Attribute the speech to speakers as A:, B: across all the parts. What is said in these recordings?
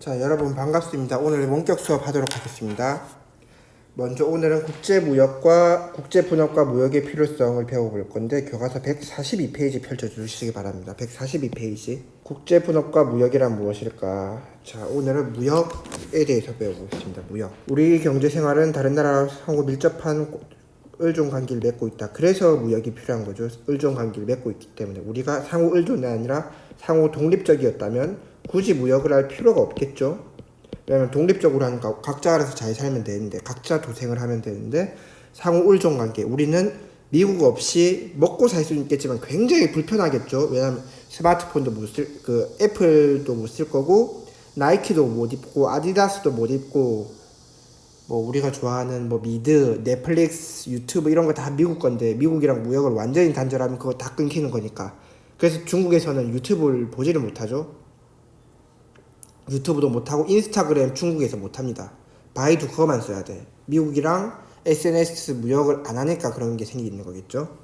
A: 자, 여러분 반갑습니다. 오늘 원격 수업 하도록 하겠습니다. 먼저 오늘은 국제무역과 국제분업과 무역의 필요성을 배워볼 건데 교과서 142페이지 펼쳐주시기 바랍니다. 142페이지. 국제분업과 무역이란 무엇일까? 자, 오늘은 무역에 대해서 배워보겠습니다. 무역. 우리 경제생활은 다른 나라와 상호 밀접한 의존관계를 맺고 있다. 그래서 무역이 필요한 거죠. 의존관계를 맺고 있기 때문에. 우리가 상호 의존이 아니라 상호 독립적이었다면 굳이 무역을 할 필요가 없겠죠. 왜냐면 독립적으로 하니까 각자 알아서 잘 살면 되는데, 각자 도생을 하면 되는데, 상호 의존관계. 우리는 미국 없이 먹고 살 수는 있겠지만 굉장히 불편하겠죠. 왜냐면 스마트폰도 못 쓸, 애플도 못 쓸 거고, 나이키도 못 입고, 아디다스도 못 입고, 뭐 우리가 좋아하는 뭐 미드, 넷플릭스, 유튜브 이런 거 다 미국 건데 미국이랑 무역을 완전히 단절하면 그거 다 끊기는 거니까. 그래서 중국에서는 유튜브를 보지를 못하죠. 유튜브도 못하고 인스타그램 중국에서 못합니다. 바이두 그거만 써야 돼. 미국이랑 SNS 무역을 안 하니까 그런 게 생기는 거겠죠.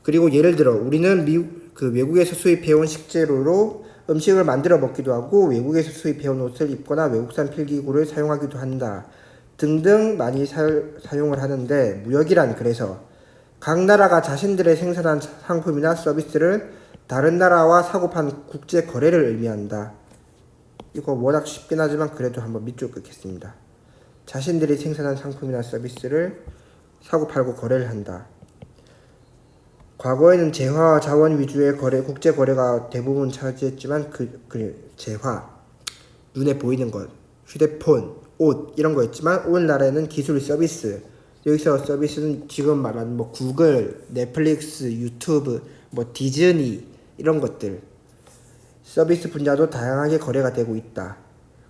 A: 그리고 예를 들어 우리는 외국에서 수입해온 식재료로 음식을 만들어 먹기도 하고 외국에서 수입해온 옷을 입거나 외국산 필기구를 사용하기도 한다 등등 많이 사용을 하는데, 무역이란 그래서 각 나라가 자신들의 생산한 상품이나 서비스를 다른 나라와 사고판 국제 거래를 의미한다. 이거 워낙 쉽긴 하지만 그래도 한번 밑줄 긋겠습니다. 자신들이 생산한 상품이나 서비스를 사고 팔고 거래를 한다. 과거에는 재화와 자원 위주의 국제 거래가 대부분 차지했지만 재화, 눈에 보이는 것, 휴대폰, 옷 이런 거였지만 오늘날에는 기술 서비스, 여기서 서비스는 지금 말하는 뭐 구글, 넷플릭스, 유튜브, 뭐 디즈니 이런 것들, 서비스 분야도 다양하게 거래가 되고 있다.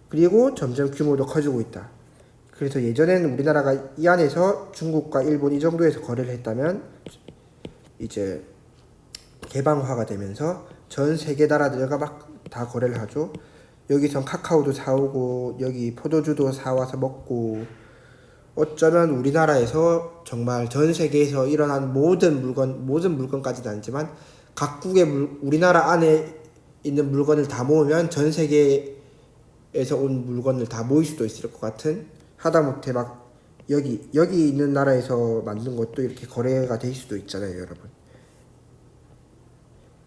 A: 그리고 점점 규모도 커지고 있다. 그래서 예전에는 우리나라가 이 안에서 중국과 일본 이 정도에서 거래를 했다면 이제 개방화가 되면서 전 세계 나라들과 막 다 거래를 하죠. 여기선 카카오도 사오고 여기 포도주도 사와서 먹고, 어쩌면 우리나라에서 정말 전 세계에서 일어난 모든 물건까지는 아니지만 각국의 우리나라 안에 있는 물건을 다 모으면 전 세계에서 온 물건을 다 모일 수도 있을 것 같은, 하다못해 막 여기 있는 나라에서 만든 것도 이렇게 거래가 될 수도 있잖아요, 여러분.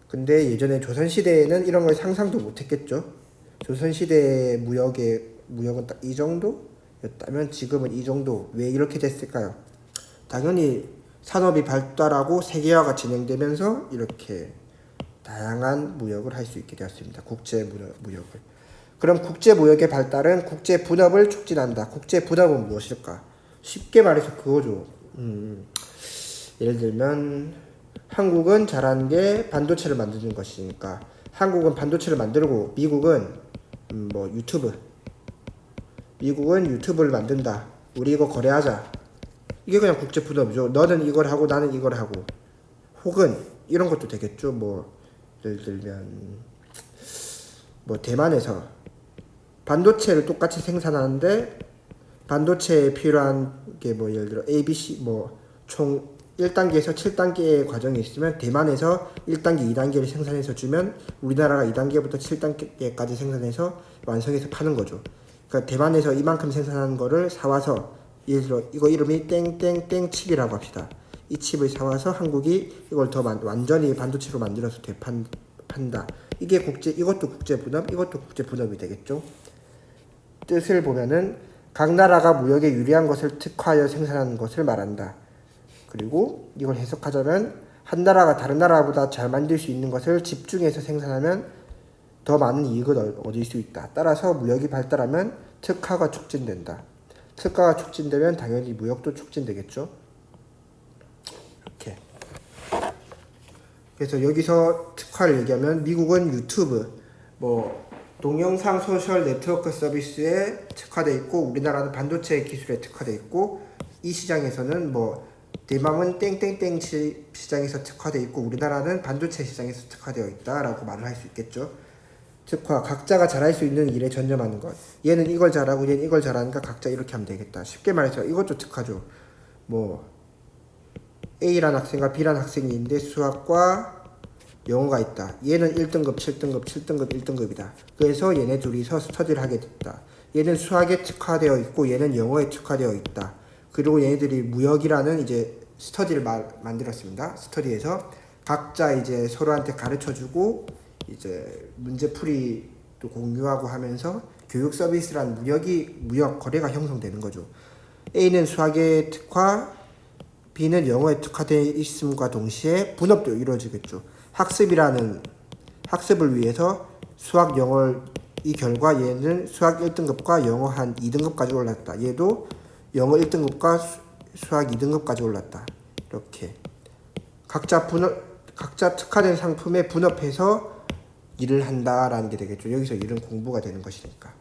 A: 근데 예전에 조선시대에는 이런 걸 상상도 못했겠죠. 조선시대의 무역은 딱 이 정도였다면 지금은 이 정도. 왜 이렇게 됐을까요? 당연히 산업이 발달하고 세계화가 진행되면서 이렇게 다양한 무역을 할 수 있게 되었습니다. 국제 무역을. 그럼 국제 무역의 발달은 국제 분업을 촉진한다. 국제 분업은 무엇일까? 쉽게 말해서 그거죠. 예를 들면 한국은 잘하는 게 반도체를 만드는 것이니까 한국은 반도체를 만들고 미국은 미국은 유튜브를 만든다. 우리 이거 거래하자. 이게 그냥 국제 분업이죠. 너는 이걸 하고 나는 이걸 하고. 혹은 이런 것도 되겠죠. 예를 들면 대만에서 반도체를 똑같이 생산하는데 반도체에 필요한 게 예를 들어 ABC 총 1단계에서 7단계의 과정이 있으면 대만에서 1단계, 2단계를 생산해서 주면 우리나라가 2단계부터 7단계까지 생산해서 완성해서 파는 거죠. 그러니까 대만에서 이만큼 생산한 거를 사와서, 예를 들어 이거 이름이 땡땡땡 칩이라고 합시다. 이 칩을 사와서 한국이 이걸 더 완전히 반도체로 만들어서 판다. 이것도 국제 분업, 이것도 국제 분업이 되겠죠. 뜻을 보면은 각 나라가 무역에 유리한 것을 특화하여 생산하는 것을 말한다. 그리고 이걸 해석하자면 한 나라가 다른 나라보다 잘 만들 수 있는 것을 집중해서 생산하면 더 많은 이익을 얻을 수 있다. 따라서 무역이 발달하면 특화가 촉진된다. 특화가 촉진되면 당연히 무역도 촉진되겠죠. 이렇게. 그래서 여기서 특화를 얘기하면 미국은 유튜브, 동영상 소셜 네트워크 서비스에 특화되어 있고 우리나라는 반도체 기술에 특화되어 있고, 이 시장에서는 대만은 땡땡땡 시장에서 특화되어 있고 우리나라는 반도체 시장에서 특화되어 있다라고 말을 할 수 있겠죠. 특화, 각자가 잘할 수 있는 일에 전념하는 것. 얘는 이걸 잘하고 얘는 이걸 잘하니까 각자 이렇게 하면 되겠다. 쉽게 말해서 이것도 특화죠. A라는 학생과 B라는 학생이 있는데 수학과 영어가 있다. 얘는 1등급, 7등급, 7등급, 1등급이다. 그래서 얘네 둘이서 스터디를 하게 됐다. 얘는 수학에 특화되어 있고 얘는 영어에 특화되어 있다. 그리고 얘네들이 무역이라는 이제 스터디를 만들었습니다. 스터디에서 각자 이제 서로한테 가르쳐주고 이제 문제풀이도 공유하고 하면서 교육 서비스란 무역 거래가 형성되는 거죠. A는 수학에 특화, B는 영어에 특화되어 있음과 동시에 분업도 이루어지겠죠. 학습을 위해서 수학, 영어 이 결과 얘는 수학 1등급과 영어 한 2등급까지 올랐다. 얘도 영어 1등급과 수학 2등급까지 올랐다. 이렇게 각자 특화된 상품에 분업해서 일을 한다라는 게 되겠죠. 여기서 일은 공부가 되는 것이니까.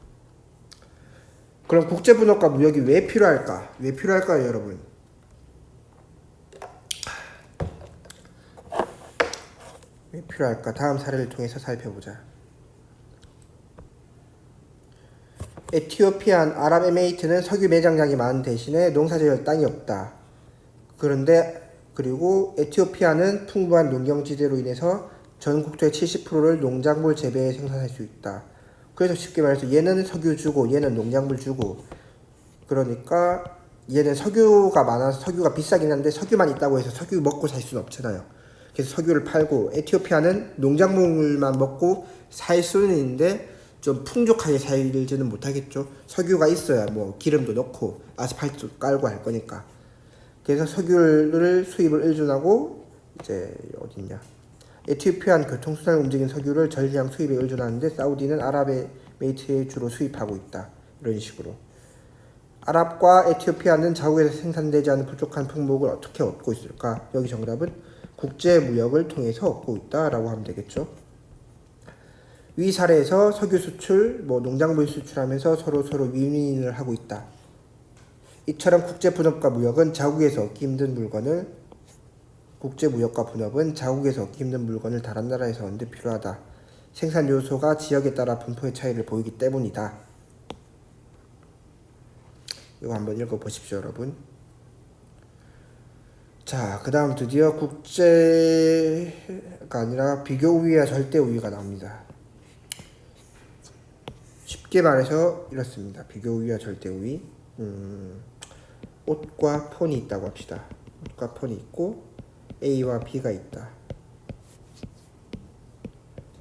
A: 그럼 국제분업과 무역이 왜 필요할까? 왜 필요할까요, 여러분? 왜 필요할까? 다음 사례를 통해서 살펴보자. 에티오피안 아랍에미레이트는 석유 매장량이 많은 대신에 농사지을 땅이 없다. 그리고 에티오피아는 풍부한 농경지대로 인해서 전 국토의 70%를 농작물 재배에 생산할 수 있다. 그래서 쉽게 말해서 얘는 석유 주고 얘는 농작물 주고, 그러니까 얘는 석유가 많아서 석유가 비싸긴 한데 석유만 있다고 해서 석유 먹고 살 수는 없잖아요. 그래서 석유를 팔고, 에티오피아는 농작물만 먹고 살 수는 있는데 좀 풍족하게 살지는 못하겠죠. 석유가 있어야 뭐 기름도 넣고 아스팔트도 깔고 할 거니까. 그래서 석유를 수입을 의존하고, 이제 어딨냐, 에티오피아는 교통수단을 움직이는 석유를 전량 수입에 의존하는데 사우디는 아랍에미레이트에 주로 수입하고 있다. 이런 식으로 아랍과 에티오피아는 자국에서 생산되지 않은 부족한 품목을 어떻게 얻고 있을까? 여기 정답은 국제무역을 통해서 얻고 있다라고 하면 되겠죠. 위 사례에서 석유 수출, 농작물 수출하면서 서로 윈윈을 하고 있다. 이처럼 국제분업과 무역은 자국에서 얻기 힘든 물건을 다른 나라에서 얻는 데 필요하다. 생산 요소가 지역에 따라 분포의 차이를 보이기 때문이다. 이거 한번 읽어보십시오, 여러분. 자, 그 다음 드디어 국제가 아니라 비교 우위와 절대 우위가 나옵니다. 쉽게 말해서 이렇습니다. 비교 우위와 절대 우위. 옷과 폰이 있다고 합시다. 옷과 폰이 있고 A와 B가 있다.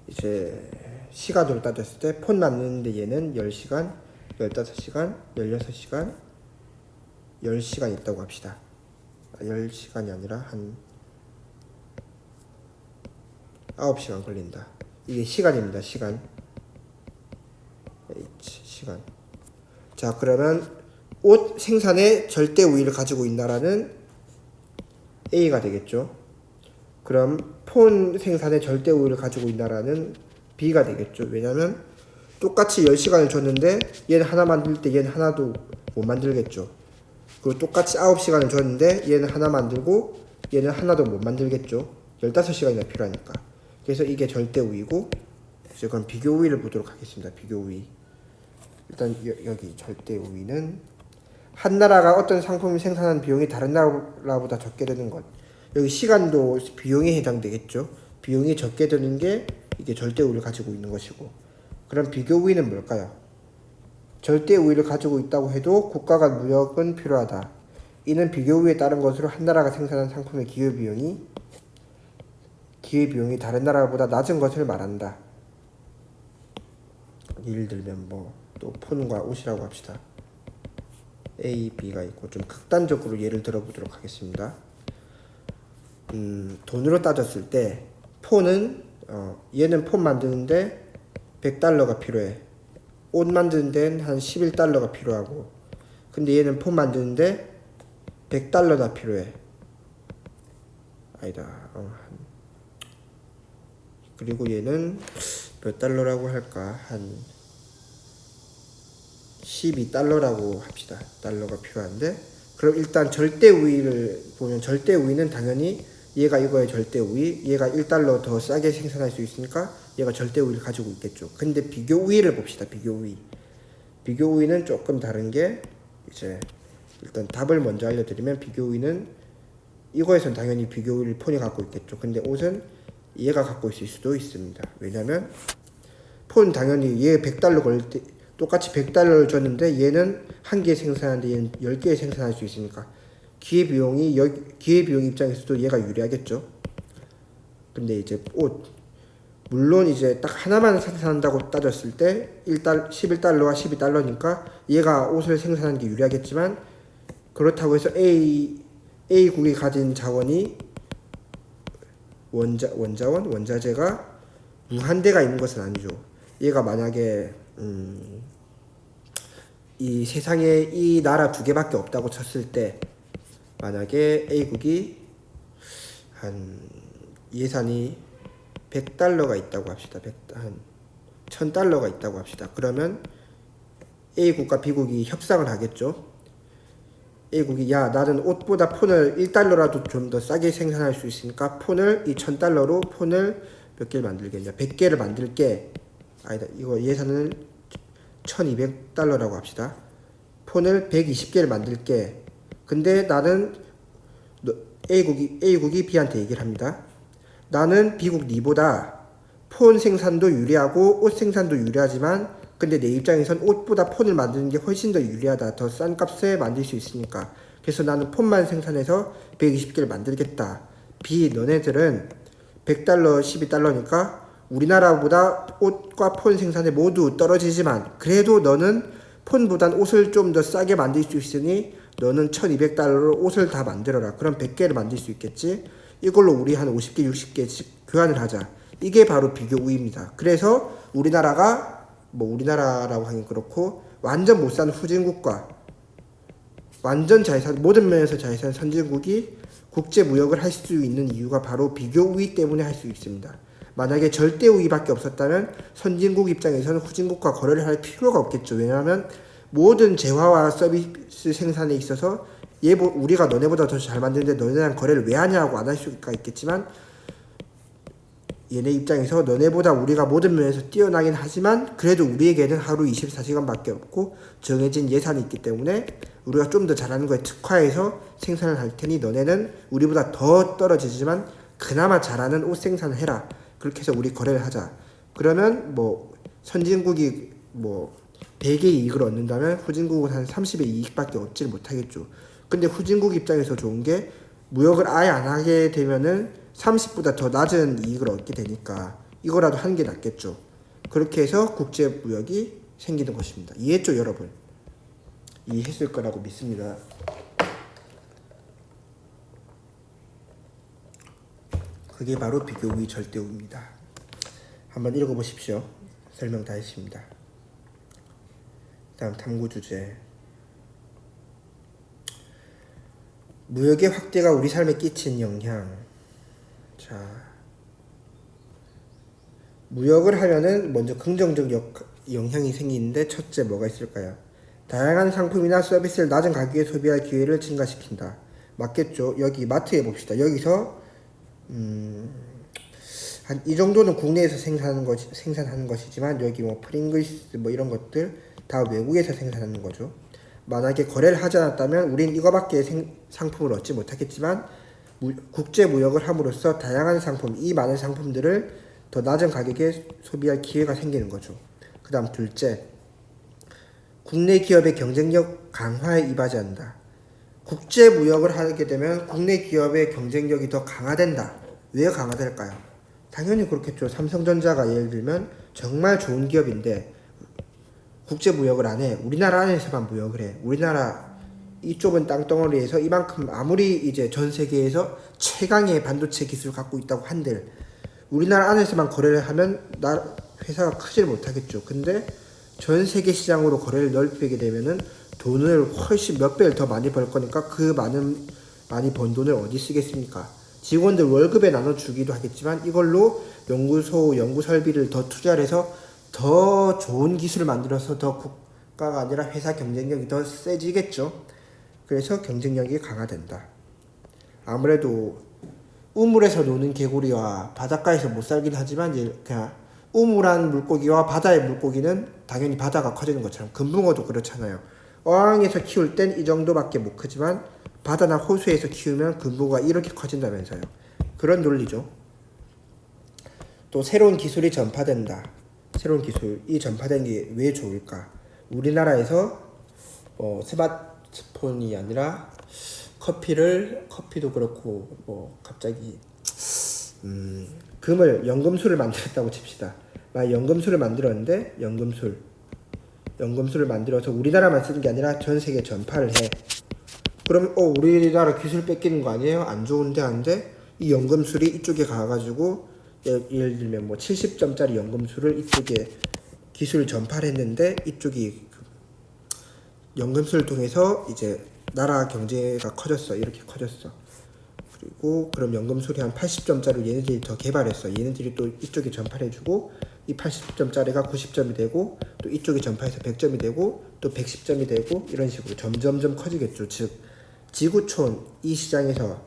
A: 이제 시간으로 따졌을 때 폰 만드는데 얘는 10시간, 15시간, 16시간, 10시간 있다고 합시다. 10시간이 아니라 한 9시간 걸린다. 이게 시간입니다. 시간. 자, 그러면 옷 생산에 절대 우위를 가지고 있는 나라는 A가 되겠죠. 그럼 폰 생산에 절대 우위를 가지고 있는 나라는 B가 되겠죠. 왜냐면 똑같이 10시간을 줬는데 얘는 하나 만들 때 얘는 하나도 못 만들겠죠. 그리고 똑같이 9시간을 줬는데 얘는 하나 만들고 얘는 하나도 못 만들겠죠. 15시간이나 필요하니까. 그래서 이게 절대 우위고, 이제 그럼 비교 우위를 보도록 하겠습니다. 비교 우위. 일단 여기 절대 우위는 한 나라가 어떤 상품을 생산하는 비용이 다른 나라보다 적게 드는 것. 여기 시간도 비용에 해당되겠죠. 비용이 적게 드는 게 이게 절대 우위를 가지고 있는 것이고, 그럼 비교 우위는 뭘까요? 절대 우위를 가지고 있다고 해도 국가 간 무역은 필요하다. 이는 비교 우위에 따른 것으로 한 나라가 생산한 상품의 기회비용이 다른 나라보다 낮은 것을 말한다. 예를 들면 또 폰과 옷이라고 합시다. A, B가 있고 좀 극단적으로 예를 들어보도록 하겠습니다. 돈으로 따졌을 때 폰은 얘는 폰 만드는데 $100가 필요해. 옷 만드는 데는 한 $11가 필요하고, 근데 얘는 폰 만드는데 $100다 필요해. 아니다. 그리고 얘는 몇 달러라고 할까? 한 $12라고 합시다. 달러가 필요한데, 그럼 일단 절대 우위를 보면 절대 우위는 당연히 얘가 이거의 절대 우위, 얘가 $1 더 싸게 생산할 수 있으니까 얘가 절대 우위를 가지고 있겠죠. 근데 비교 우위를 봅시다. 비교 우위. 비교 우위는 조금 다른 게, 이제 일단 답을 먼저 알려드리면, 비교 우위는 이거에선 당연히 비교 우위를 폰이 갖고 있겠죠. 근데 옷은 얘가 갖고 있을 수도 있습니다. 왜냐면 폰 당연히 얘 100달러 걸릴 때 똑같이 100달러를 줬는데 얘는 한 개 생산하는데 얘는 10개 생산할 수 있으니까 기회비용 입장에서도 얘가 유리하겠죠. 근데 이제 옷 물론 이제 딱 하나만 생산한다고 따졌을 때 11달러와 12달러니까 얘가 옷을 생산하는 게 유리하겠지만 그렇다고 해서 A국이 가진 자원이 원자재가 무한대가 있는 것은 아니죠. 얘가 만약에 이 세상에 이 나라 두 개밖에 없다고 쳤을 때 만약에 A국이 한 예산이 100달러가 있다고 합시다. 한 1000달러가 있다고 합시다. 그러면 A국과 B국이 협상을 하겠죠. A국이 야 나는 옷보다 폰을 1달러라도 좀 더 싸게 생산할 수 있으니까 폰을 이 1000달러로 폰을 몇 개를 만들겠냐 100개를 만들게. 아니다 이거 예산을 1200달러라고 합시다. 폰을 120개를 만들게. 근데 나는 A국이 B한테 얘기를 합니다. 나는 B국 니보다 폰 생산도 유리하고 옷 생산도 유리하지만 근데 내 입장에선 옷보다 폰을 만드는 게 훨씬 더 유리하다. 더 싼 값에 만들 수 있으니까. 그래서 나는 폰만 생산해서 120개를 만들겠다. B 너네들은 100달러 12달러니까 우리나라보다 옷과 폰 생산에 모두 떨어지지만 그래도 너는 폰보단 옷을 좀 더 싸게 만들 수 있으니 너는 1200달러로 옷을 다 만들어라. 그럼 100개를 만들 수 있겠지. 이걸로 우리 한 50개 60개씩 교환을 하자. 이게 바로 비교 우위입니다. 그래서 우리나라가 우리나라라고 하긴 그렇고 완전 못 사는 후진국과 완전 모든 면에서 잘 사는 선진국이 국제 무역을 할 수 있는 이유가 바로 비교 우위 때문에 할 수 있습니다. 만약에 절대 우위밖에 없었다면 선진국 입장에서는 후진국과 거래를 할 필요가 없겠죠. 왜냐하면 모든 재화와 서비스 생산에 있어서 우리가 너네보다 더 잘 만드는데 너네랑 거래를 왜 하냐고 안 할 수가 있겠지만 얘네 입장에서 너네보다 우리가 모든 면에서 뛰어나긴 하지만 그래도 우리에게는 하루 24시간밖에 없고 정해진 예산이 있기 때문에 우리가 좀 더 잘하는 거에 특화해서 생산을 할 테니 너네는 우리보다 더 떨어지지만 그나마 잘하는 옷 생산을 해라. 그렇게 해서 우리 거래를 하자. 그러면 선진국이 100의 이익을 얻는다면 후진국은 한 30의 이익밖에 얻지를 못하겠죠. 근데 후진국 입장에서 좋은 게 무역을 아예 안 하게 되면은 30보다 더 낮은 이익을 얻게 되니까 이거라도 하는 게 낫겠죠. 그렇게 해서 국제 무역이 생기는 것입니다. 이해했죠, 여러분? 이해했을 거라고 믿습니다. 그게 바로 비교 우위 절대 우위입니다. 한번 읽어보십시오. 설명 다 했습니다. 다음 탐구 주제. 무역의 확대가 우리 삶에 끼친 영향. 자, 무역을 하면은 먼저 긍정적 영향이 생기는데 첫째 뭐가 있을까요? 다양한 상품이나 서비스를 낮은 가격에 소비할 기회를 증가시킨다. 맞겠죠? 여기 마트에 봅시다. 여기서 한 이 정도는 국내에서 생산하는 것이지만 여기 프링글스 이런 것들 다 외국에서 생산하는 거죠. 만약에 거래를 하지 않았다면 우린 이거밖에 상품을 얻지 못하겠지만 국제 무역을 함으로써 다양한 상품, 이 많은 상품들을 더 낮은 가격에 소비할 기회가 생기는 거죠. 그 다음 둘째, 국내 기업의 경쟁력 강화에 이바지한다. 국제 무역을 하게 되면 국내 기업의 경쟁력이 더 강화된다. 왜 강화될까요? 당연히 그렇겠죠. 삼성전자가 예를 들면 정말 좋은 기업인데 국제 무역을 안 해. 우리나라 안에서만 무역을 해. 우리나라 이 좁은 땅덩어리에서 이만큼 아무리 이제 전 세계에서 최강의 반도체 기술을 갖고 있다고 한들 우리나라 안에서만 거래를 하면 회사가 크지를 못하겠죠. 근데 전 세계 시장으로 거래를 넓히게 되면은 돈을 훨씬 몇 배를 더 많이 벌 거니까 그 많이 번 돈을 어디 쓰겠습니까? 직원들 월급에 나눠주기도 하겠지만 이걸로 연구 설비를 더 투자를 해서 더 좋은 기술을 만들어서 더 국가가 아니라 회사 경쟁력이 더 세지겠죠. 그래서 경쟁력이 강화된다. 아무래도 우물에서 노는 개구리와 바닷가에서 못 살긴 하지만 그냥 우물한 물고기와 바다의 물고기는 당연히 바다가 커지는 것처럼 금붕어도 그렇잖아요. 어항에서 키울 땐 이 정도밖에 못 크지만 바다나 호수에서 키우면 금붕어가 이렇게 커진다면서요. 그런 논리죠. 또 새로운 기술이 전파된다. 새로운 기술이 전파된 게 왜 좋을까? 우리나라에서 스마트폰이 아니라 커피도 그렇고 갑자기 연금술을 만들었다고 칩시다. 만약 연금술을 만들었는데 연금술을 만들어서 우리나라만 쓰는 게 아니라 전 세계에 전파를 해. 그럼 우리나라 기술 뺏기는 거 아니에요? 안 좋은데 한데 이 연금술이 이쪽에 가가지고 예를 들면 70점짜리 연금술을 이쪽에 기술 전파를 했는데 이쪽이 연금술을 통해서 이제 나라 경제가 커졌어. 이렇게 커졌어. 그리고 그럼 연금술이 한 80점짜리 얘네들이 더 개발했어. 얘네들이 또 이쪽에 전파를 해주고 이 80점짜리가 90점이 되고 또 이쪽에 전파해서 100점이 되고 또 110점이 되고 이런 식으로 점점점 커지겠죠. 즉 지구촌 이 시장에서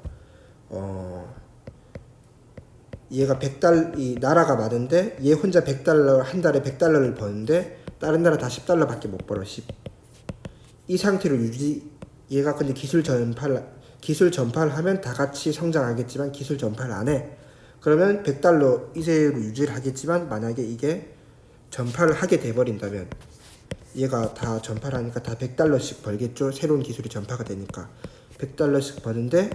A: 얘가 이 나라가 많은데 얘 혼자 100달러 한 달에 100달러를 버는데 다른 나라 다 10달러밖에 못 벌어. 10. 이 상태로 얘가 근데 기술 전파를 하면 다 같이 성장하겠지만 기술 전파를 안 해. 그러면 100달러 이세로 유지를 하겠지만 만약에 이게 전파를 하게 돼 버린다면 얘가 다 전파를 하니까 다 100달러씩 벌겠죠. 새로운 기술이 전파가 되니까 100달러씩 버는데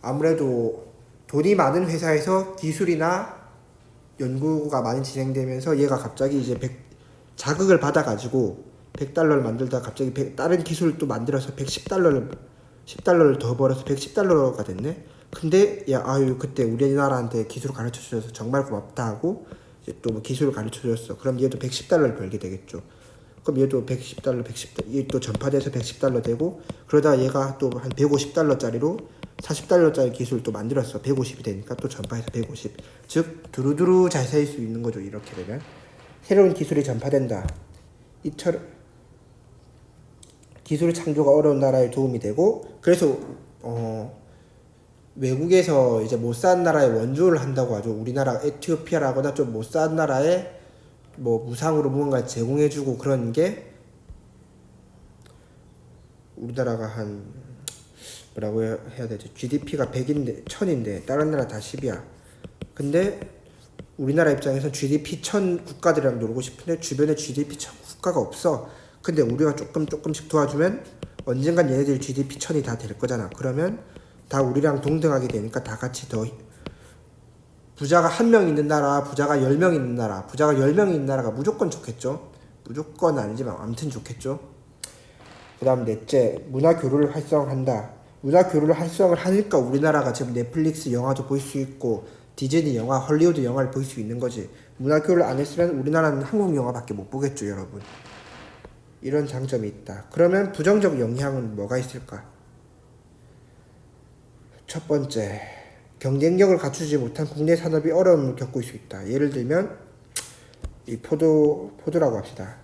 A: 아무래도 돈이 많은 회사에서 기술이나 연구가 많이 진행되면서 얘가 갑자기 이제 자극을 받아가지고 100달러를 만들다가 갑자기 다른 기술을 또 만들어서 10달러를 더 벌어서 110달러가 됐네. 근데 그때 우리나라한테 기술을 가르쳐줘서 정말 고맙다 하고 이제 또 기술을 가르쳐줬어. 그럼 얘도 110달러를 벌게 되겠죠. 그럼 얘도 110달러, 얘 또 전파돼서 110달러 되고 그러다가 얘가 또 한 150달러짜리로 40달러짜리 기술 또 만들었어. 150이 되니까 또 전파해서 150. 즉 두루두루 잘 살 수 있는 거죠. 이렇게 되면 새로운 기술이 전파된다. 이처럼 기술 창조가 어려운 나라에 도움이 되고 그래서 외국에서 이제 못 사는 나라에 원조를 한다고 하죠. 우리나라 에티오피아라거나 좀 못 사는 나라에 무상으로 무언가 제공해주고 그런 게 우리나라가 한 뭐라고 해야 되지? GDP가 100인데 1000인데 다른 나라 다 10이야. 근데 우리나라 입장에선 GDP 1000 국가들이랑 놀고 싶은데 주변에 GDP 1000 국가가 없어. 근데 우리가 조금씩 도와주면 언젠간 얘네들 GDP 1000이 다 될 거잖아. 그러면 다 우리랑 동등하게 되니까 다 같이 더 부자가 1명 있는 나라, 부자가 10명 있는 나라, 부자가 10명 있는 나라가 무조건 좋겠죠. 무조건 아니지만 아무튼 좋겠죠. 그 다음 넷째, 문화교류를 활성화한다. 문화교류를 활성화를 하니까 우리나라가 지금 넷플릭스 영화도 볼 수 있고 디즈니 영화, 헐리우드 영화를 볼 수 있는 거지. 문화교류를 안 했으면 우리나라는 한국 영화밖에 못 보겠죠, 여러분. 이런 장점이 있다. 그러면 부정적 영향은 뭐가 있을까? 첫 번째, 경쟁력을 갖추지 못한 국내 산업이 어려움을 겪고 있을 수 있다. 예를 들면 이 포도라고 합시다.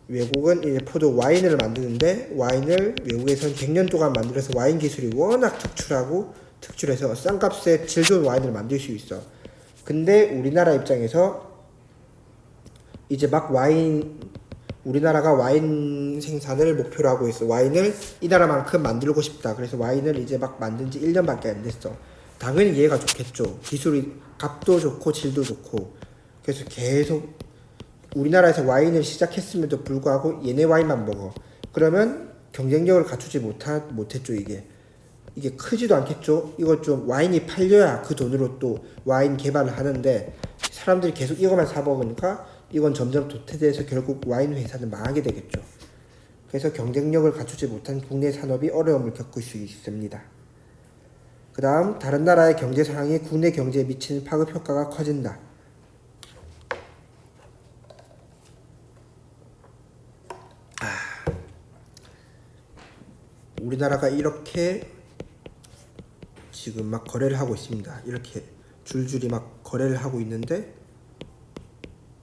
A: 외국은 이제 포도 와인을 만드는데 와인을 외국에서는 100년 동안 만들어서 와인 기술이 워낙 특출해서 싼값에 질 좋은 와인을 만들 수 있어. 근데 우리나라 입장에서 이제 우리나라가 와인 생산을 목표로 하고 있어. 와인을 이 나라만큼 만들고 싶다. 그래서 와인을 이제 막 만든 지 1년밖에 안 됐어. 당연히 얘가 좋겠죠. 기술이 값도 좋고 질도 좋고. 그래서 계속 우리나라에서 와인을 시작했음에도 불구하고 얘네 와인만 먹어. 그러면 경쟁력을 갖추지 못했죠. 이게 크지도 않겠죠. 이거 좀 와인이 팔려야 그 돈으로 또 와인 개발을 하는데 사람들이 계속 이거만 사 먹으니까 이건 점점 도태돼서 결국 와인 회사는 망하게 되겠죠. 그래서 경쟁력을 갖추지 못한 국내 산업이 어려움을 겪을 수 있습니다. 그 다음 다른 나라의 경제 상황이 국내 경제에 미치는 파급 효과가 커진다. 우리나라가 이렇게 지금 막 거래를 하고 있습니다. 이렇게 줄줄이 막 거래를 하고 있는데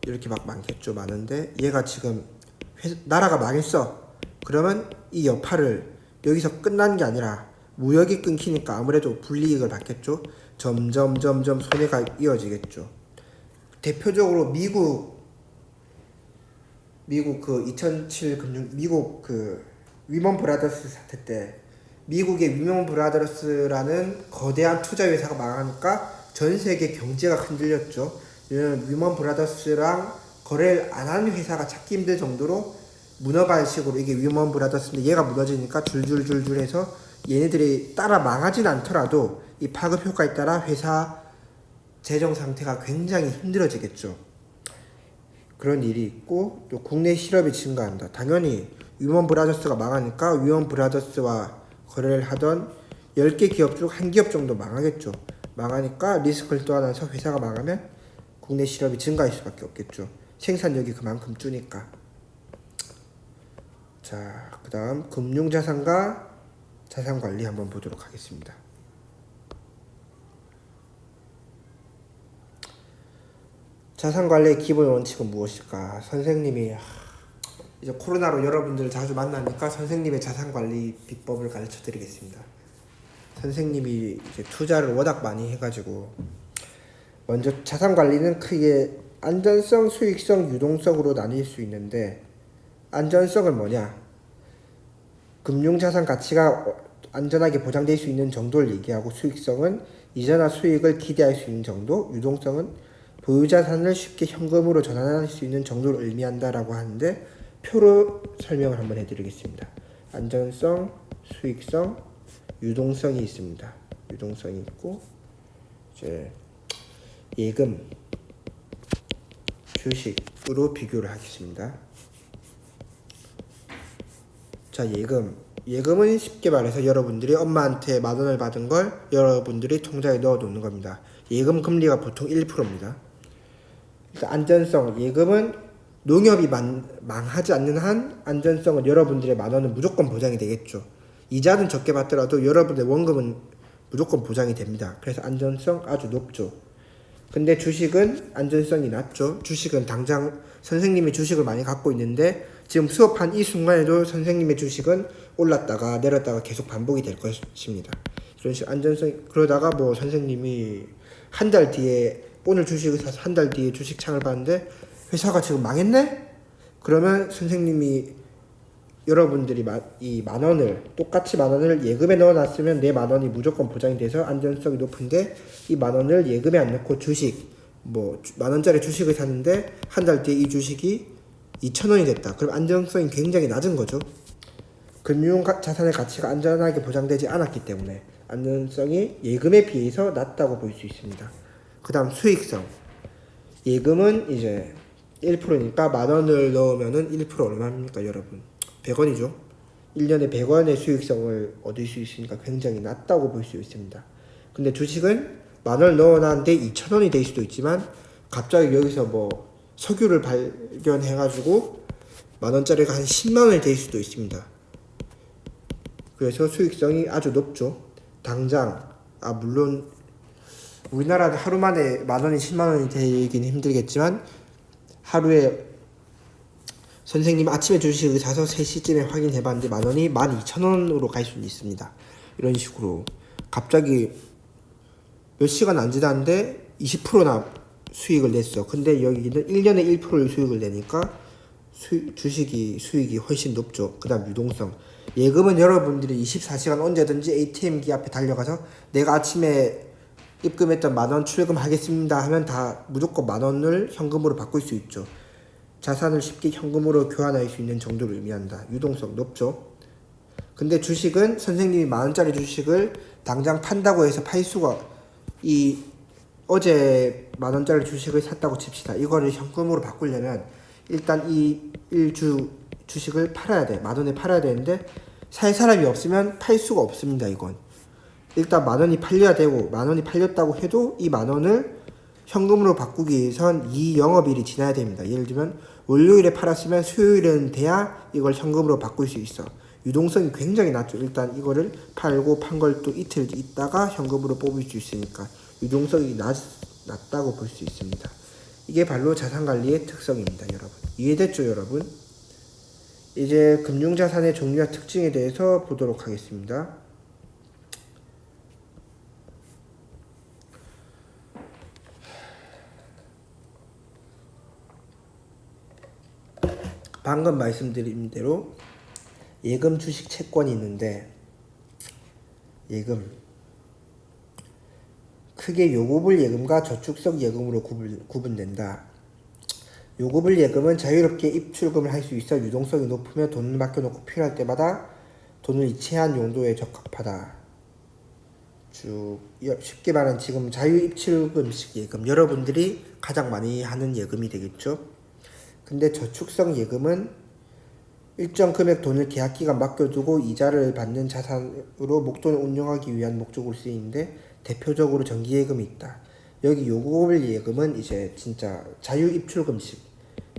A: 이렇게 막 많은데 얘가 지금 나라가 망했어. 그러면 이 여파를 여기서 끝난 게 아니라 무역이 끊기니까 아무래도 불이익을 받겠죠. 점점 손해가 이어지겠죠. 대표적으로 미국 그 2007 미국 그 위먼 브라더스 사태 때 미국의 위먼 브라더스라는 거대한 투자 회사가 망하니까 전 세계 경제가 흔들렸죠. 위먼 브라더스랑 거래를 안 하는 회사가 찾기 힘들 정도로 문어발 식으로 이게 위먼 브라더스인데 얘가 무너지니까 줄줄줄줄 해서 얘네들이 따라 망하진 않더라도 이 파급 효과에 따라 회사 재정 상태가 굉장히 힘들어지겠죠. 그런 일이 있고 또 국내 실업이 증가한다. 당연히 위먼 브라더스가 망하니까 위먼 브라더스와 거래를 하던 10개 기업 중 한 기업 정도 망하겠죠. 망하니까 리스크를 떠안아서 회사가 망하면 국내 실업이 증가할 수밖에 없겠죠. 생산력이 그만큼 주니까. 자, 그 다음 금융자산과 자산관리 한번 보도록 하겠습니다. 자산관리의 기본 원칙은 무엇일까? 선생님이 이제 코로나로 여러분들 자주 만나니까 선생님의 자산관리 비법을 가르쳐 드리겠습니다. 선생님이 이제 투자를 워낙 많이 해가지고 먼저 자산관리는 크게 안전성, 수익성, 유동성으로 나뉠 수 있는데 안전성은 뭐냐? 금융자산 가치가 안전하게 보장될 수 있는 정도를 얘기하고 수익성은 이자나 수익을 기대할 수 있는 정도, 유동성은 보유자산을 쉽게 현금으로 전환할 수 있는 정도를 의미한다라고 하는데 표로 설명을 한번 해드리겠습니다. 안전성, 수익성, 유동성이 있습니다. 유동성이 있고 이제 예금, 주식으로 비교를 하겠습니다. 자, 예금은 쉽게 말해서 여러분들이 엄마한테 10,000원을 받은 걸 여러분들이 통장에 넣어 놓는 겁니다. 예금 금리가 보통 1%입니다. 그러니까 안전성, 예금은 농협이 망하지 않는 한 안전성은 여러분들의 10,000원은 무조건 보장이 되겠죠. 이자는 적게 받더라도 여러분의 원금은 무조건 보장이 됩니다. 그래서 안전성 아주 높죠. 근데 주식은 안전성이 낮죠. 주식은 당장 선생님이 주식을 많이 갖고 있는데 지금 수업한 이 순간에도 선생님의 주식은 올랐다가 내렸다가 계속 반복이 될 것입니다. 이런 식으로 안전성이, 그러다가 뭐 선생님이 한 달 뒤에 오늘 주식을 사서 한 달 뒤에 주식 창을 봤는데 회사가 지금 망했네? 그러면 선생님이 여러분들이 이 10,000원을 똑같이 10,000원을 예금에 넣어놨으면 내 10,000원이 무조건 보장이 돼서 안전성이 높은데 이 10,000원을 예금에 안 넣고 주식 뭐 10,000원짜리 주식을 샀는데 한 달 뒤에 이 주식이 2,000원이 됐다. 그럼 안정성이 굉장히 낮은 거죠. 금융자산의 가치가 안전하게 보장되지 않았기 때문에 안전성이 예금에 비해서 낮다고 볼 수 있습니다. 그 다음 수익성. 예금은 이제 1%니까 10,000원을 넣으면은 1% 얼마입니까, 여러분? 100원이죠. 1년에 100원의 수익성을 얻을 수 있으니까 굉장히 낮다고 볼 수 있습니다. 근데 주식은 10,000원을 넣어놨는데 2,000원이 될 수도 있지만 갑자기 여기서 뭐 석유를 발견해가지고 10,000원짜리가 한 10만원이 될 수도 있습니다. 그래서 수익성이 아주 높죠. 당장 물론 우리나라는 하루 만에 10,000원이 10만원이 되긴 힘들겠지만 하루에 선생님 아침에 주식을 사서 3시쯤에 확인해봤는데 10,000원이 12,000원으로 갈 수는 있습니다. 이런 식으로 갑자기 몇 시간 안 지났는데 20%나 수익을 냈어. 근데 여기는 1년에 1%를 수익을 내니까 주식이 수익이 훨씬 높죠. 그 다음 유동성. 예금은 여러분들이 24시간 언제든지 ATM기 앞에 달려가서 내가 아침에 입금했던 10,000원 출금하겠습니다 하면 다 무조건 10,000원을 현금으로 바꿀 수 있죠. 자산을 쉽게 현금으로 교환할 수 있는 정도를 의미한다. 유동성 높죠. 근데 주식은 선생님이 10,000원짜리 주식을 당장 판다고 해서 팔 수가, 어제 10,000원짜리 주식을 샀다고 칩시다. 이거를 현금으로 바꾸려면 일단 이 주식을 팔아야 돼. 10,000원에 팔아야 되는데 살 사람이 없으면 팔 수가 없습니다. 이건 일단 10,000원이 팔려야 되고 10,000원이 팔렸다고 해도 이 10,000원을 현금으로 바꾸기 위해선 이 영업일이 지나야 됩니다. 예를 들면 월요일에 팔았으면 수요일은 돼야 이걸 현금으로 바꿀 수 있어. 유동성이 굉장히 낮죠. 일단 이거를 팔고 판 걸 또 이틀 있다가 현금으로 뽑을 수 있으니까 유동성이 낮다고 볼 수 있습니다. 이게 바로 자산관리의 특성입니다. 여러분 이해됐죠? 여러분 이제 금융자산의 종류와 특징에 대해서 보도록 하겠습니다. 방금 말씀드린 대로 예금, 주식, 채권이 있는데 예금 크게 요구불 예금과 저축성 예금으로 구분된다. 요구불 예금은 자유롭게 입출금을 할 수 있어 유동성이 높으며 돈을 맡겨놓고 필요할 때마다 돈을 이체한 용도에 적합하다. 쉽게 말하면 지금 자유입출금식 예금, 여러분들이 가장 많이 하는 예금이 되겠죠. 근데 저축성 예금은 일정 금액 돈을 계약기간 맡겨두고 이자를 받는 자산으로 목돈을 운용하기 위한 목적으로 쓰이는데 대표적으로 정기예금이 있다. 여기 요구불 예금은 이제 진짜 자유입출금식,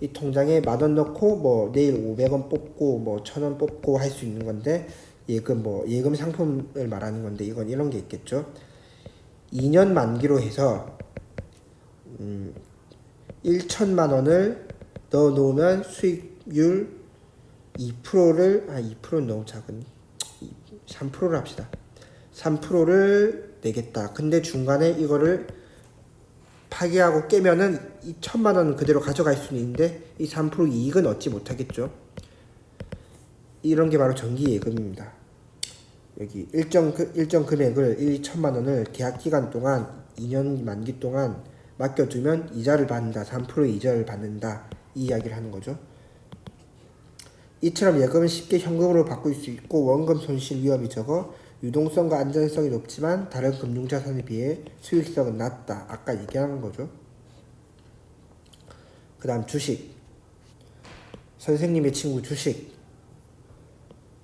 A: 이 통장에 10,000원 넣고 뭐 내일 500원 뽑고 뭐 1,000원 뽑고 할 수 있는 건데, 예금 예금 상품을 말하는 건데 이건 이런 게 있겠죠. 2년 만기로 해서 1,000만 원을 넣어 놓으면 수익률 2%를 2%는 너무 작은 3%를 합시다. 3%를 내겠다. 근데 중간에 이거를 파기하고 깨면은 이 1,000만 원은 그대로 가져갈 수는 있는데 이 3% 이익은 얻지 못하겠죠. 이런 게 바로 정기예금입니다. 여기 일정 금액을 1,000만 원을 계약 기간 동안 2년 만기 동안 맡겨두면 이자를 받는다. 3% 이자를 받는다. 이 이야기를 하는 거죠. 이처럼 예금은 쉽게 현금으로 바꿀 수 있고 원금 손실 위험이 적어 유동성과 안전성이 높지만 다른 금융자산에 비해 수익성은 낮다. 아까 얘기한 거죠. 그 다음 주식. 선생님의 친구 주식.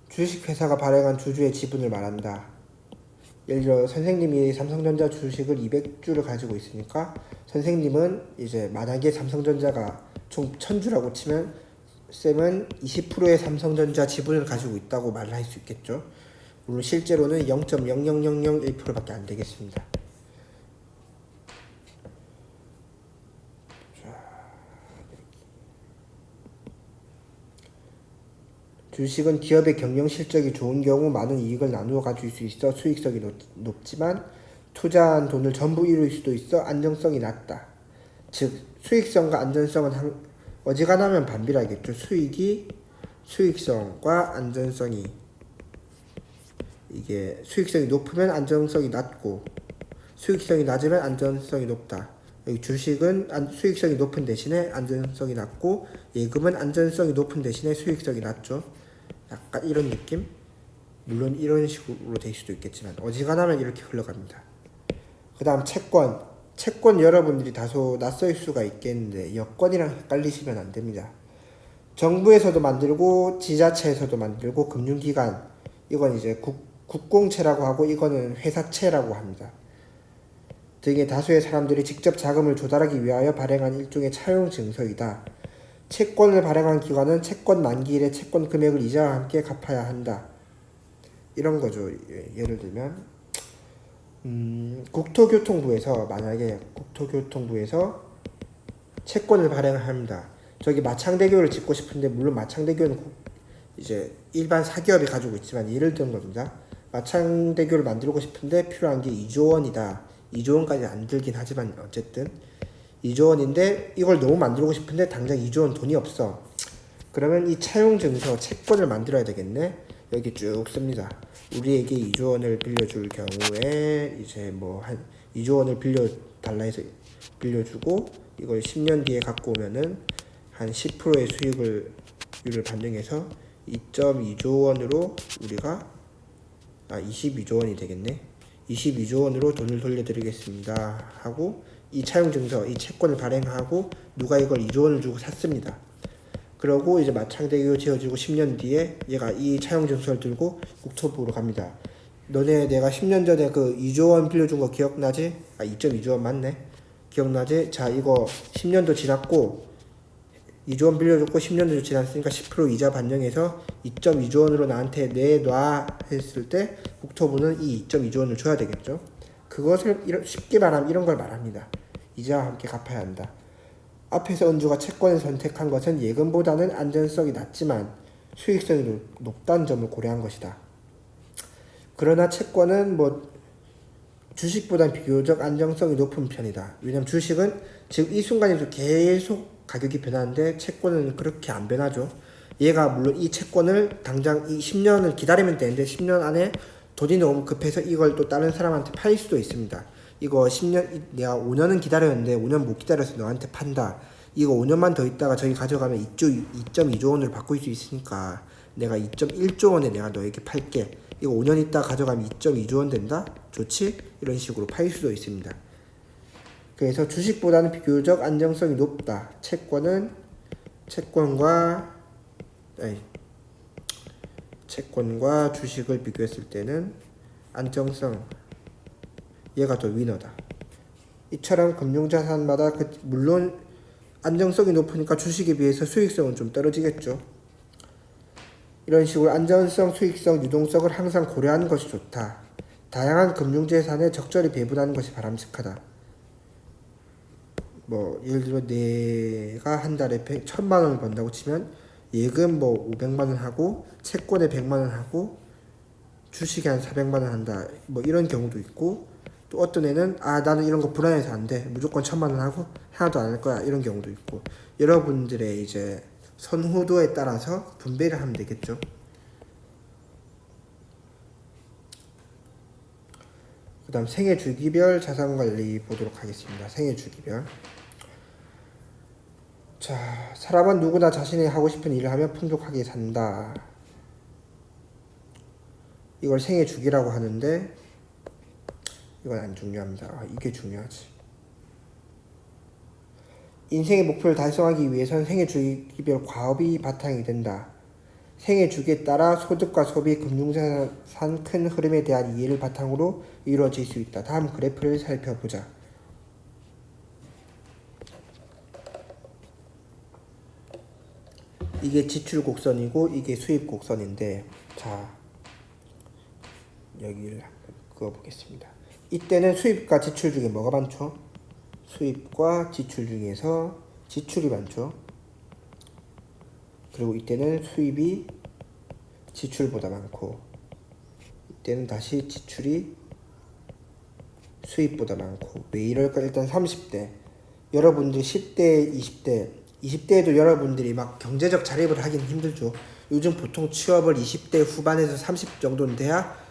A: 주식회사가 발행한 주주의 지분을 말한다. 예를 들어 선생님이 삼성전자 주식을 200주를 가지고 있으니까 선생님은 이제 만약에 삼성전자가 총 1,000주라고 치면 쌤은 20%의 삼성전자 지분을 가지고 있다고 말을 할 수 있겠죠. 물론 실제로는 0.00001%밖에 안 되겠습니다. 주식은 기업의 경영 실적이 좋은 경우 많은 이익을 나누어 가질 수 있어 수익성이 높지만 투자한 돈을 전부 잃을 수도 있어 안정성이 낮다. 즉 수익성과 안전성은 어지간하면 반비례하겠죠. 수익성과 안전성이, 이게 수익성이 높으면 안정성이 낮고 수익성이 낮으면 안전성이 높다. 여기 주식은 수익성이 높은 대신에 안전성이 낮고 예금은 안전성이 높은 대신에 수익성이 낮죠. 약간 이런 느낌? 물론 이런 식으로 될 수도 있겠지만 어지간하면 이렇게 흘러갑니다. 그 다음 채권 여러분들이 다소 낯설 수가 있겠는데 여권이랑 헷갈리시면 안 됩니다. 정부에서도 만들고 지자체에서도 만들고 금융기관, 이건 이제 국공채라고 하고 이거는 회사채라고 합니다. 등의 다수의 사람들이 직접 자금을 조달하기 위하여 발행한 일종의 차용 증서이다. 채권을 발행한 기관은 채권 만기일에 채권 금액을 이자와 함께 갚아야 한다. 이런 거죠. 예를 들면 국토교통부에서 만약에 국토교통부에서 채권을 발행을 합니다. 저기 마창대교를 짓고 싶은데 물론 마창대교는 이제 일반 사기업이 가지고 있지만 예를 든 겁니다. 마창대교를 만들고 싶은데 필요한 게 2조 원이다. 2조 원까지 안 들긴 하지만 어쨌든 2조 원인데 이걸 너무 만들고 싶은데 당장 2조 원 돈이 없어. 그러면 이 차용증서 채권을 만들어야 되겠네. 여기 쭉 씁니다. 우리에게 2조 원을 빌려줄 경우에 이제 뭐 한 2조 원을 빌려달라 해서 빌려주고 이걸 10년 뒤에 갖고 오면은 한 10%의 수익률을 반영해서 2.2조 원으로 우리가 22조 원이 되겠네. 22조 원으로 돈을 돌려드리겠습니다 하고 이 차용증서, 이 채권을 발행하고 누가 이걸 2조 원을 주고 샀습니다. 그러고 이제 마창대교 지어지고 10년 뒤에 얘가 이 차용증서를 들고 국토부로 갑니다. 너네 내가 10년 전에 그 2조 원 빌려준 거 기억나지? 2.2조 원 맞네. 기억나지? 자, 이거 10년도 지났고 2조 원 빌려줬고 10년도 지났으니까 10% 이자 반영해서 2.2조 원으로 나한테 내놔 했을 때 국토부는 이 2.2조 원을 줘야 되겠죠. 그것을 쉽게 말하면 이런 걸 말합니다. 이자와 함께 갚아야 한다. 앞에서 은주가 채권을 선택한 것은 예금보다는 안전성이 낮지만 수익성이 높다는 점을 고려한 것이다. 그러나 채권은 주식보다 비교적 안정성이 높은 편이다. 왜냐면 주식은 지금 이 순간에도 계속 가격이 변하는데 채권은 그렇게 안 변하죠. 얘가 물론 이 채권을 당장 이 10년을 기다리면 되는데 10년 안에 돈이 너무 급해서 이걸 또 다른 사람한테 팔 수도 있습니다. 이거 10년 내가 5년은 기다렸는데 5년 못 기다려서 너한테 판다. 이거 5년만 더 있다가 저기 가져가면 2.2조 원을 바꿀 수 있으니까 내가 2.1조 원에 내가 너에게 팔게. 이거 5년 있다 가져가면 2.2조 원 된다? 좋지? 이런 식으로 팔 수도 있습니다. 그래서 주식보다는 비교적 안정성이 높다. 채권과 주식을 비교했을 때는 안정성 얘가 더 위너다. 이처럼 금융자산마다 물론 안정성이 높으니까 주식에 비해서 수익성은 좀 떨어지겠죠. 이런 식으로 안전성, 수익성, 유동성을 항상 고려하는 것이 좋다. 다양한 금융자산에 적절히 배분하는 것이 바람직하다. 뭐 예를 들어 내가 한 달에 1,000만 원을 번다고 치면 예금 뭐 500만 원 하고 채권에 100만 원 하고 주식에 한 400만 원 한다. 뭐 이런 경우도 있고 또 어떤 애는 나는 이런 거 불안해서 안 돼. 무조건 1,000만 원 하고 하나도 안 할 거야. 이런 경우도 있고 여러분들의 이제 선호도에 따라서 분배를 하면 되겠죠. 그 다음 생애 주기별 자산관리 보도록 하겠습니다. 생애 주기별. 자, 사람은 누구나 자신이 하고 싶은 일을 하며 풍족하게 산다. 이걸 생애 주기라고 하는데 이건 안 중요합니다. 이게 중요하지. 인생의 목표를 달성하기 위해서는 생애 주기별 과업이 바탕이 된다. 생애 주기에 따라 소득과 소비, 금융자산 큰 흐름에 대한 이해를 바탕으로 이루어질 수 있다. 다음 그래프를 살펴보자. 이게 지출 곡선이고 이게 수입 곡선인데 자 여기를 한번 그어보겠습니다. 이때는 수입과 지출 중에 뭐가 많죠? 수입과 지출 중에서 지출이 많죠. 그리고 이때는 수입이 지출보다 많고 이때는 다시 지출이 수입보다 많고 왜 이럴까? 일단 30대 여러분들 10대 20대에도 여러분들이 막 경제적 자립을 하기는 힘들죠. 요즘 보통 취업을 20대 후반에서 30 정도는 돼야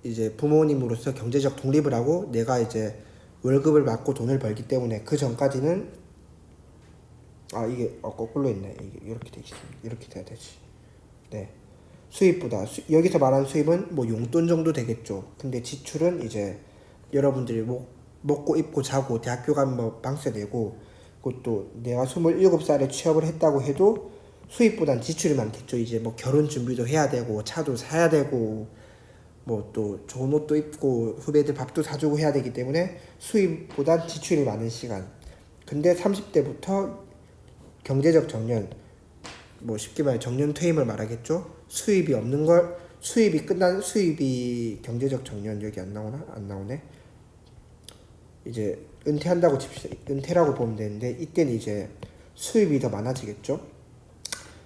A: 이제 부모님으로서 경제적 독립을 하고 내가 이제 월급을 받고 돈을 벌기 때문에 그 전까지는 이게 거꾸로 있네. 이게 이렇게 돼 있습니다. 이렇게 돼야 되지. 네. 수입보다 여기서 말하는 수입은 뭐 용돈 정도 되겠죠. 근데 지출은 이제 여러분들이 먹고 입고 자고 대학교 가면 뭐 방세 내고 그것도 내가 27살에 취업을 했다고 해도 수입보단 지출이 많겠죠. 이제 뭐 결혼 준비도 해야 되고 차도 사야 되고 뭐 또 좋은 옷도 입고 후배들 밥도 사주고 해야 되기 때문에 수입보단 지출이 많은 시간. 근데 30대부터 경제적 정년, 뭐 쉽게 말해 정년퇴임을 말하겠죠. 수입이 없는 걸 수입이 끝난 수입이 경제적 정년 여기 안 나오나? 안 나오네. 이제 은퇴한다고 칩시다. 은퇴라고 보면 되는데 이때는 이제 수입이 더 많아지겠죠.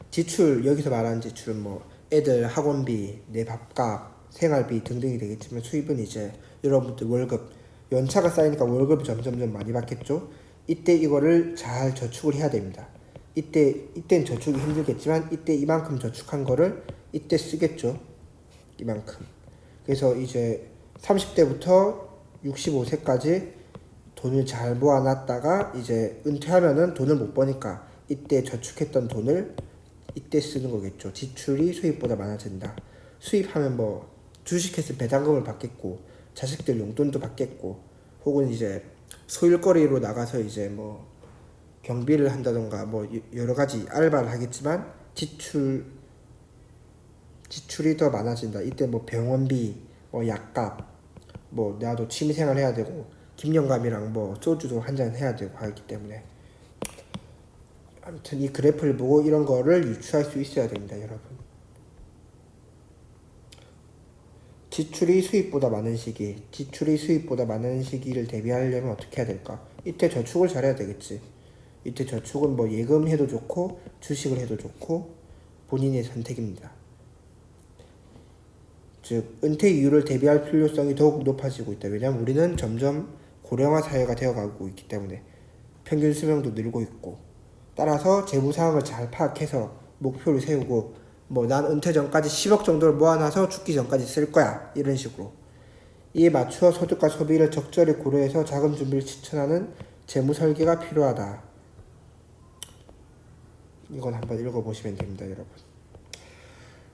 A: 지출 여기서 말하는 지출은 뭐 애들 학원비, 내 밥값, 생활비 등등이 되겠지만 수입은 이제 여러분들 월급 연차가 쌓이니까 월급이 점점점 많이 받겠죠. 이때 이거를 잘 저축을 해야 됩니다. 이때는 저축이 힘들겠지만 이때 이만큼 저축한 거를 이때 쓰겠죠. 이만큼. 그래서 이제 30대부터 65세까지 돈을 잘 모아놨다가 이제 은퇴하면은 돈을 못 버니까 이때 저축했던 돈을 이때 쓰는 거겠죠. 지출이 수입보다 많아진다. 수입하면 뭐 주식해서 배당금을 받겠고 자식들 용돈도 받겠고 혹은 이제 소일거리로 나가서 이제 뭐 경비를 한다던가 뭐 여러 가지 알바를 하겠지만 지출이 더 많아진다. 이때 뭐 병원비, 뭐 약값, 뭐 나도 취미생활 해야 되고 김영감이랑 뭐 소주도 한잔 해야 되고 하기 때문에 아무튼 이 그래프를 보고 이런 거를 유추할 수 있어야 됩니다, 여러분. 지출이 수입보다 많은 시기, 지출이 수입보다 많은 시기를 대비하려면 어떻게 해야 될까? 이때 저축을 잘해야 되겠지. 이때 저축은 뭐 예금해도 좋고 주식을 해도 좋고 본인의 선택입니다. 즉 은퇴 이후를 대비할 필요성이 더욱 높아지고 있다. 왜냐하면 우리는 점점 고령화 사회가 되어가고 있기 때문에 평균 수명도 늘고 있고 따라서 재무 상황을 잘 파악해서 목표를 세우고 뭐 난 은퇴 전까지 10억 정도를 모아놔서 죽기 전까지 쓸 거야 이런 식으로 이에 맞추어 소득과 소비를 적절히 고려해서 자금 준비를 실천하는 재무 설계가 필요하다. 이건 한번 읽어보시면 됩니다, 여러분.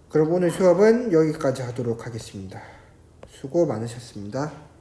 A: 그럼 오늘 수업은 여기까지 하도록 하겠습니다. 수고 많으셨습니다.